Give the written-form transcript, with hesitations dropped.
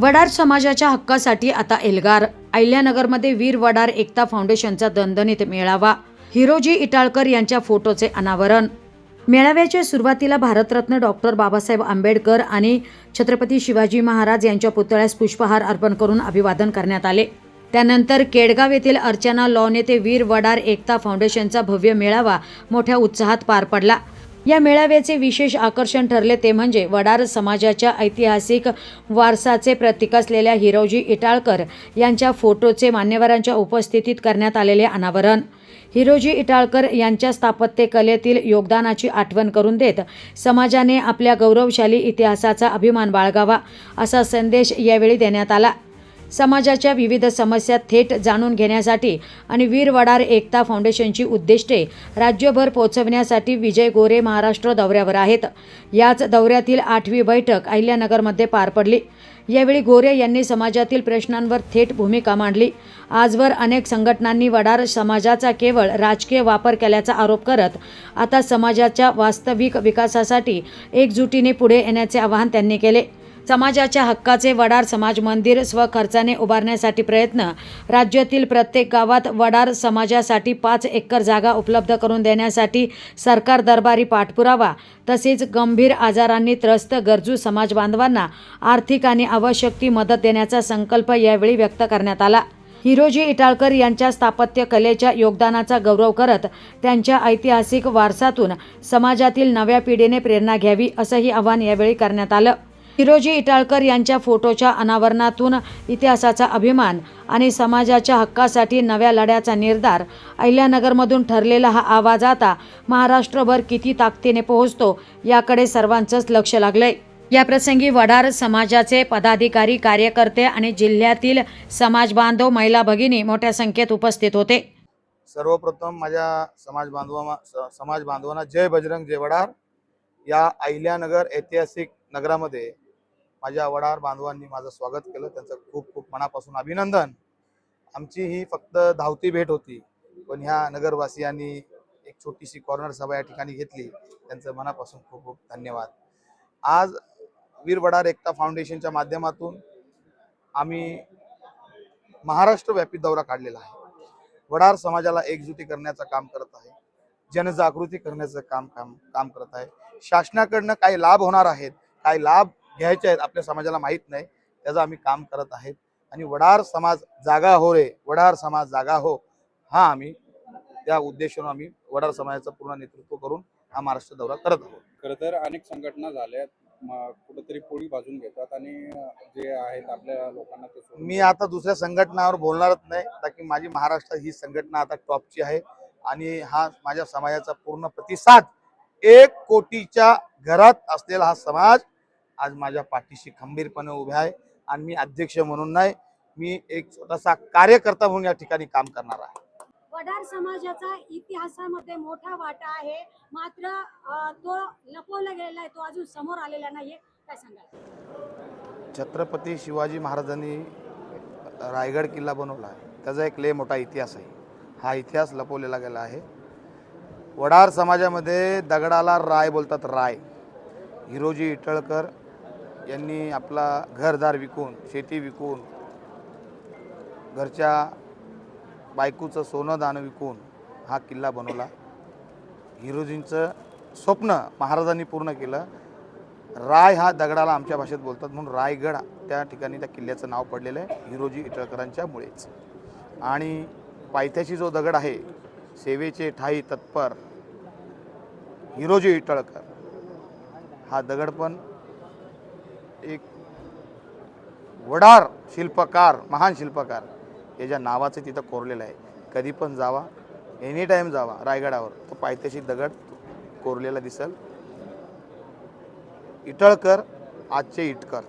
वडार समाजाच्या हक्कासाठी आता एल्गार. अहिल्यानगरमध्ये वीर वडार एकता फाउंडेशनचा दणदणीत मेळावा. हिरोजी इटाळकर यांच्या फोटोचे अनावरण. मेळाव्याच्या सुरुवातीला भारतरत्न डॉक्टर बाबासाहेब आंबेडकर आणि छत्रपती शिवाजी महाराज यांच्या पुतळ्यास पुष्पहार अर्पण करून अभिवादन करण्यात आले. त्यानंतर केडगाव येथील अर्चना लॉन येथे वीर वडार एकता फाउंडेशनचा भव्य मेळावा मोठ्या उत्साहात पार पडला. या मेळाव्याचे विशेष आकर्षण ठरले ते म्हणजे वडार समाजाच्या ऐतिहासिक वारसाचे प्रतीक असलेल्या हिरोजी इटाळकर यांच्या फोटोचे मान्यवरांच्या उपस्थितीत करण्यात आलेले अनावरण. हिरोजी इटाळकर यांच्या स्थापत्यकलेतील योगदानाची आठवण करून देत समाजाने आपल्या गौरवशाली इतिहासाचा अभिमान बाळगावा असा संदेश यावेळी देण्यात आला. समाजाच्या विविध समस्या थेट जाणून घेण्यासाठी आणि वीर वडार एकता फाउंडेशनची उद्दिष्टे राज्यभर पोहोचवण्यासाठी विजय गोरे महाराष्ट्र दौऱ्यावर आहेत. याच दौऱ्यातील 8वी बैठक अहिल्यानगरमध्ये पार पडली. यावेळी गोरे यांनी समाजातील प्रश्नांवर थेट भूमिका मांडली. आजवर अनेक संघटनांनी वडार समाजाचा केवळ राजकीय वापर केल्याचा आरोप करत आता समाजाच्या वास्तविक विकासासाठी एकजुटीने पुढे येण्याचे आवाहन त्यांनी केले. समाजाच्या हक्काचे वडार समाज मंदिर स्वखर्चाने उभारण्यासाठी प्रयत्न. राज्यातील प्रत्येक गावात वडार समाजासाठी 5 एकर जागा उपलब्ध करून देण्यासाठी सरकार दरबारी पाठपुरावा. तसेच गंभीर आजारांनी त्रस्त गरजू समाज बांधवांना आर्थिक आणि आवश्यक ती मदत देण्याचा संकल्प यावेळी व्यक्त करण्यात आला. हिरोजी इटाळकर यांच्या स्थापत्य कलेच्या योगदानाचा गौरव करत त्यांच्या ऐतिहासिक वारसातून समाजातील नव्या पिढीने प्रेरणा घ्यावी असंही आवाहन यावेळी करण्यात आलं. हिरोजी इटाळकर यांच्या फोटोच्या अनावरणातून इतिहासाचा अभिमान आणि समाजाच्या हक्कासाठी नव्या लढ्याचा निर्धार. अहिल्यानगरमधून ठरलेला हा आवाज आता महाराष्ट्रभर किती ताकदीने पोहोचतो याकडे सर्वांचंच लक्ष लागलंय. याप्रसंगी वडार समाजाचे पदाधिकारी, कार्यकर्ते आणि जिल्ह्यातील समाज बांधव, महिला भगिनी मोठ्या संख्येत उपस्थित होते. सर्वप्रथम माझ्या समाज बांधवांना जय बजरंग जय वडार. या अहिल्यानगर ऐतिहासिक नगरामध्ये माझ्या वडार बांधवांनी माझं स्वागत केलं. त्यांचं खूप खूप मनापासून अभिनंदन. आमची ही फक्त धावती भेट होती, पण ह्या नगरवासियांनी एक छोटीशी कॉर्नर सभा या ठिकाणी घेतली. त्यांचं मनापासून खूप खूप धन्यवाद. आज वीर वडार एकता फाउंडेशनच्या माध्यमातून आम्ही महाराष्ट्रव्यापी दौरा काढलेला आहे. वडार समाजाला एकजुटी करण्याचं काम करत आहे, जनजागृती करण्याचं काम करत आहे. शासनाकडनं काही लाभ होणार आहेत, काही लाभ घ्यायचे आहेत आपल्या समाजाला माहीत नाही, त्याचं आम्ही काम करत आहेत. आणि वडार समाज जागा हो रे, वडार समाज जागा हो, हा आम्ही त्या उद्देशाने आम्ही वडार समाजाचं पूर्ण नेतृत्व करून हा महाराष्ट्र दौरा करत आहोत. खरं तर अनेक संघटना झाल्यात, कुठेतरी पोळी बाजून घेतात आणि जे आहेत आपल्या लोकांना ते मी आता दुसऱ्या संघटनावर बोलणारच नाही, ताकी माझी महाराष्ट्र ही संघटना आता टॉपची आहे आणि हा माझ्या समाजाचा पूर्ण प्रतिसाद. 1 कोटीच्या घरात असलेला हा समाज आज माझ्या पाठीशी खंबीरपणे उभा आहे. आणि मी अध्यक्ष म्हणून नाही, मी एक छोटासा कार्यकर्ता म्हणून या ठिकाणी काम करणार आहे. वडार समाजाचा इतिहासामध्ये मोठा वाटा आहे, मात्र तो लपवला गेलेला आहे, तो अजून समोर आलेला नाहीये. काय सांगाल? छत्रपती शिवाजी महाराजांनी रायगड किल्ला बनवला आहे, त्याचा एक लय मोठा इतिहास आहे. हा इतिहास लपवलेला गेला आहे. वडार समाजामध्ये दगडाला राय बोलतात, राय. हिरोजी इटाळकर यांनी आपला घरदार विकून, शेती विकून, घरच्या बायकोचं सोनं दान विकून हा किल्ला बनवला. हिरोजींचं स्वप्न महाराजांनी पूर्ण केलं. राय हा दगडाला आमच्या भाषेत बोलतात, म्हणून रायगड त्या ठिकाणी त्या किल्ल्याचं नाव पडलेलं आहे हिरोजी इटाळकरांच्यामुळेच. आणि पायथ्याशी जो दगड आहे, सेवेचे ठाई तत्पर हिरोजी इटाळकर, हा दगड पण एक वडार शिल्पकार, महान शिल्पकार याच्या नावाचं तिथं कोरलेलं आहे. कधी पण जावा, एनी टाईम जावा रायगडावर, तर पायथ्याशी दगड कोरलेला दिसेल. इटाळकर आजचे इटकर.